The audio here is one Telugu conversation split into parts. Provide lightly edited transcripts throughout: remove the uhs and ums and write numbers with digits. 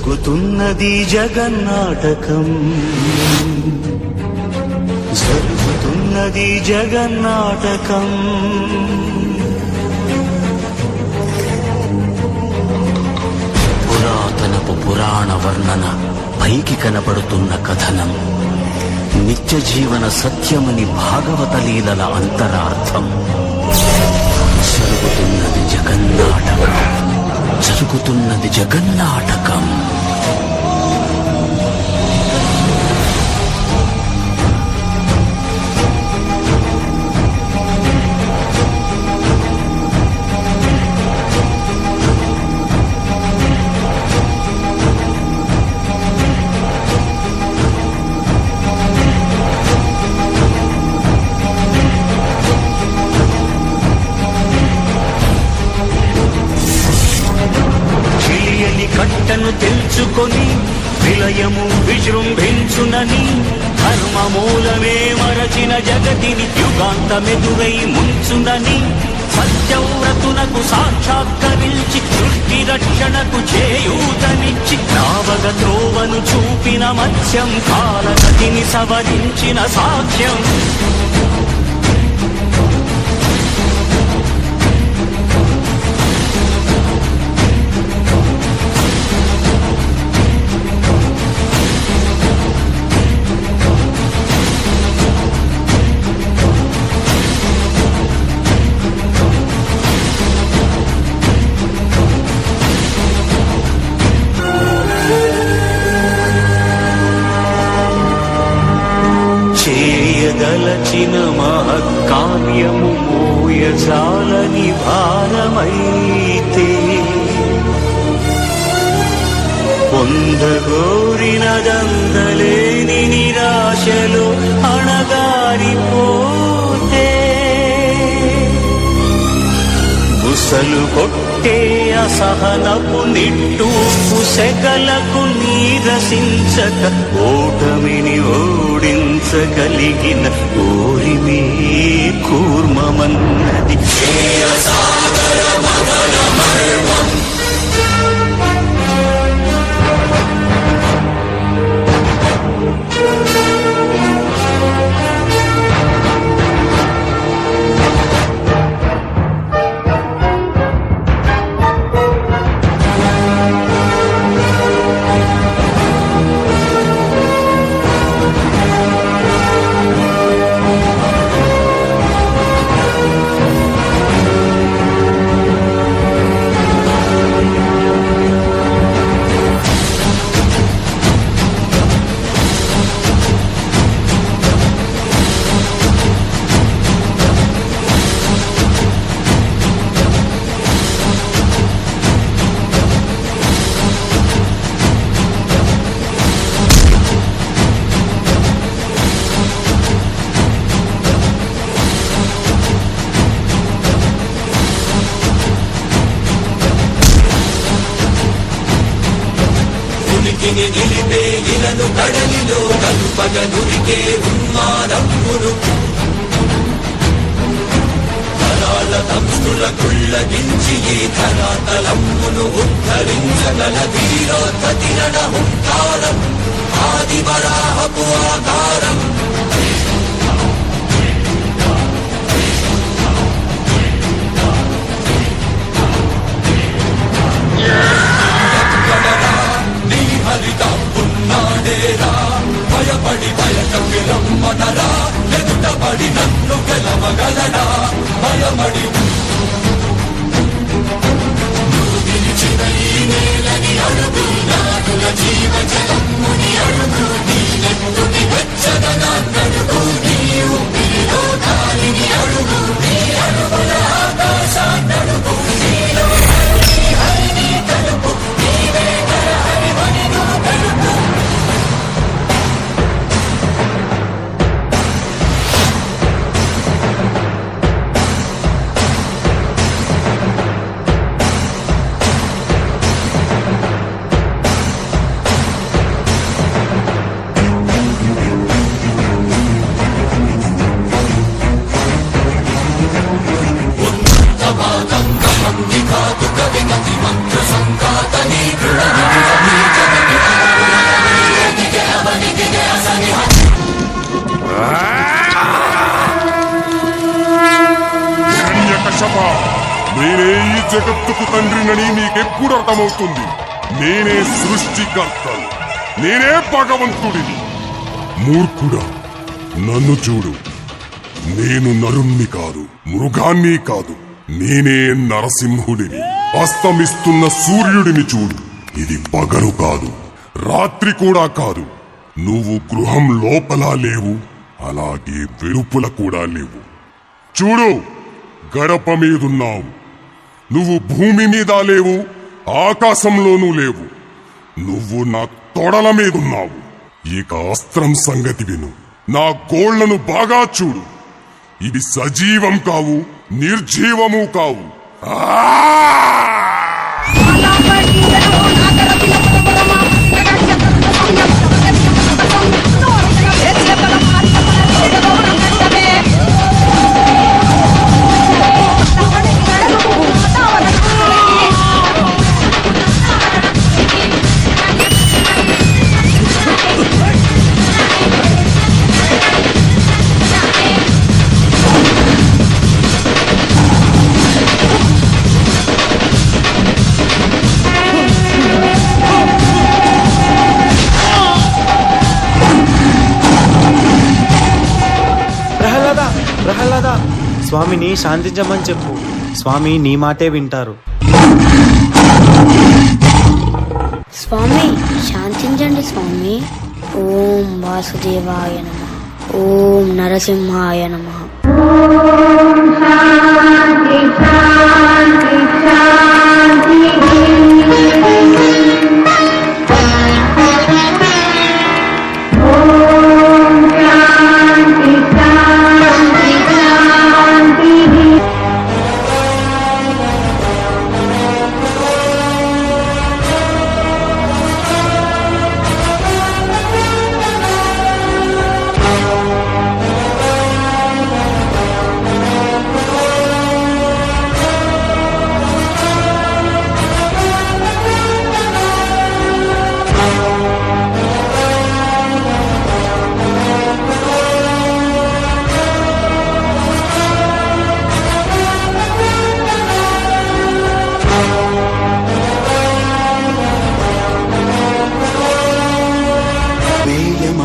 జరుగుతున్నది జగన్నాటకం, జరుగుతున్నది జగన్నాటకం. పురాతనపు పురాణ వర్ణన, పైకి కనపడుతున్న కథనం, నిత్య జీవన సత్యమని భాగవత లీలల అంతరార్థం. జరుగుతున్నది జగన్నాటకం, జరుగుతున్నది జగన్నాటకం. కట్టను తెలుసుకొని విలయము విజృంభించునని, ధర్మమూలమే మరచిన జగతిని యుగాంతమెదురై ముంచునని, సత్యవ్రతునకు సాక్షాత్కరించి సృష్టి రక్షణకు చేయూతనిచ్చి నావగ త్రోవను చూపిన మత్స్యం, కాలగతిని సవరించిన సాక్ష్యం. చేయదలచిన మహత్కార్యము మోయజాలని భారమైతే, పొందగోరినదందలేని నిరాశలో అణగారిపోతే, బుసలు కొట్టే అసహనపు నిట్టూపు సెగలకు నీరసించక, ఓటమిని ఓడించగలిగిన ఓరిమే కూర్మమన్నది. నిలిపే ఇలను కడలిలో కలుపగ నురికే ఉన్మాదమ్మును, తరాల దంస్తుల కుళ్ళగించి ఈ ధరాతలమ్మును ఉద్ధరించగల ధీరోత్పతిరణ హుంకారం, ఆది వరాహపు ఆకారం. భయపడి బయటకి రమ్మనరా, ఎదుటపడి నన్ను గెలవగలడా, భయపడి నిలిచిన ఈ నేలని అడుగు, నాటుల జీవ జలమ్ముని అడుగు, నీ నెత్తుని వెచ్చదనాన్నడుగు, నీ ఊపిరిలో గాలిని అడుగు, నీ అడుగుల ఆకాశాన్నడుగు, నీలో హరిని కలుపు, నీవే హరివని నువ్వు కలుపు. జగత్తుకు తండ్రినని నీకెప్పుడు అర్థమవుతుంది? నేనే సృష్టికర్తను, నేనే భగవంతుడిని. మూర్ఖుడా, నన్ను చూడు. నేను నరుణ్ణి కాదు, మృగాన్ని కాదు, నేనే నరసింహుడిని. అస్తమిస్తున్న సూర్యుడిని చూడు. ఇది పగలు కాదు, రాత్రి కూడా కాదు. నువ్వు గృహం లోపల లేవు, అలాగే వెలుపల కూడా లేవు. చూడు, గడప మీదున్నావు. నువ్వు భూమి మీద లేవు, ఆకాశంలోనూ లేవు. నువ్వు నా తొడల మీదున్నావు. ఇక అస్త్రం సంగతి విను. నా గోళ్లను బాగా చూడు. ఇవి సజీవం కావు, నిర్జీవము కావు. ప్రహ్లాద, స్వామిని శాంతించమని చెప్పు. స్వామి నీ మాటే వింటారు. స్వామి శాంతించండి స్వామి. ఓం వాసుదేవాయ నమః. ఓం నరసింహాయ నమః.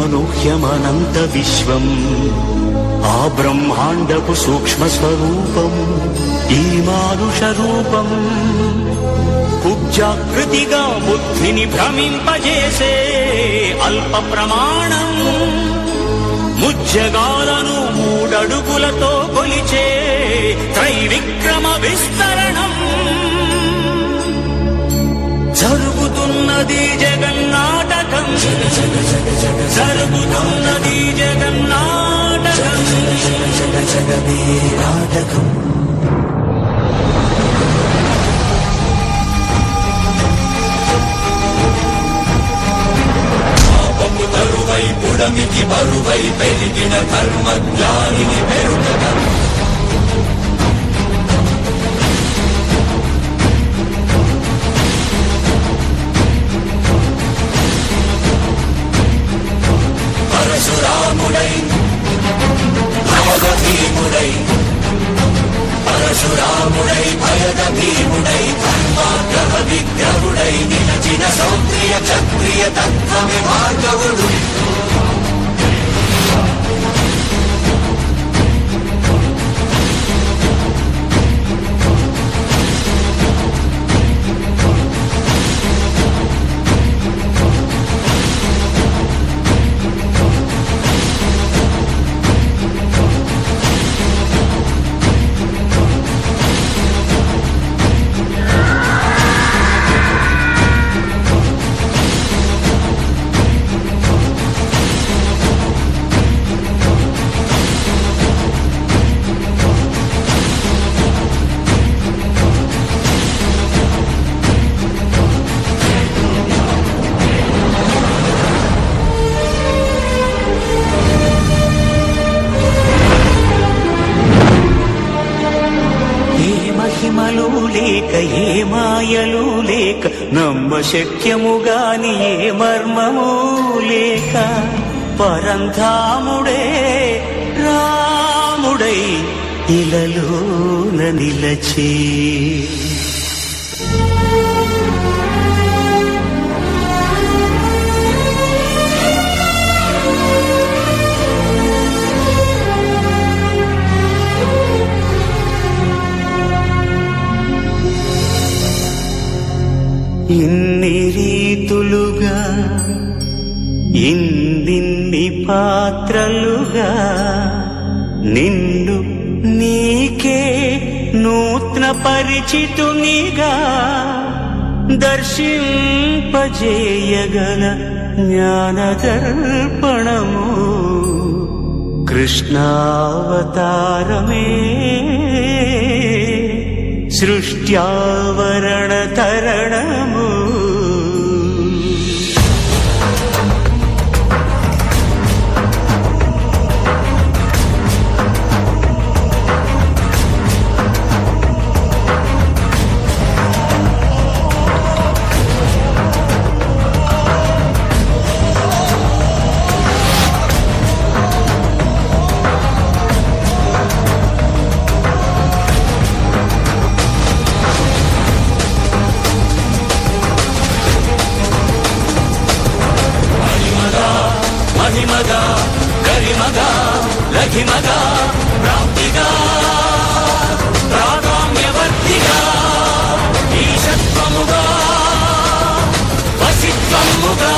అనూహ్యమనంత విశ్వం, ఆ బ్రహ్మాండపు సూక్ష్మ స్వరూపం ఈ మానుష రూపం. కుబ్జాకృతిగా బుద్ధిని భ్రమింపజేసే అల్ప ప్రమాణం. ముజ్జగాలను మూడడుగులతో కొలిచే త్రైవిక్రమ విస్తరణం. జరుగుతున్నది జగన్నాటకం, జరుగుతున్నది జగన్నాటకం, జగమే నాటకం. పాపము తరువై పుడమికి బరువై పెరిగిన ధర్మజ్ఞానిని పెరుగక పరశురాముడై భయద భీముడై, పరశురాముడై భయద భీముడై, ధర్మాగ్రహ విగ్రహుడై నిలచిన సౌత్రియ క్షత్రియ తత్వమి భార్గవుడు. మహిమలు లేక ఏ మాయలు లేక, నమ్మశక్యముగాని ఏ మర్మము లేక, పరంధాముడే రాముడై ఇలలోన నిలచే. ఇన్ని రీతులుగా ఇన్నిన్ని పాత్రలుగా నిన్ను నీకే నూత్న పరిచితునిగా దర్శింపజేయగల జ్ఞానదర్పణము కృష్ణావతారమే సృష్ట్యావరణ తరణము మహిమగా గరిమగా లఘిమగా ప్రాప్తిగా ప్రాగామ్యవర్తిగా ఈశత్వముగా వసిత్వముగా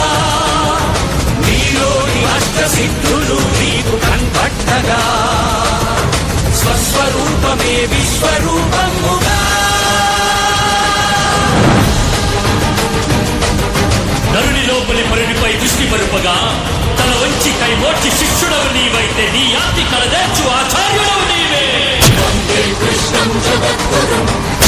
నీలోని అష్టసిద్ధులు నీకు కన్పట్టగా స్వస్వరూపమే విశ్వరూపముగా నరుని లోపలి పరుడిపై దృష్టి పరుపగా తన వంచి కైమోర్చి శిష్యుడవు నీవైతే నీ యాతి కలదేర్చు ఆచార్యుడవు నీవే. వందే కృష్ణం జగద్గురుం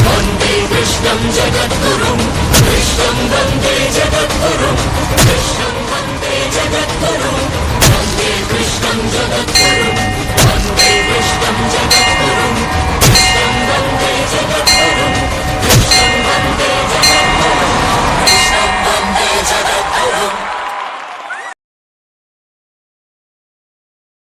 వందే కృష్ణం జగద్గురుం కృష్ణం వందే జగద్గురుం కృష్ణం వందే జగద్గురుం వందే కృష్ణం జగద్గురుం వందే కృష్ణం జగద్గురుం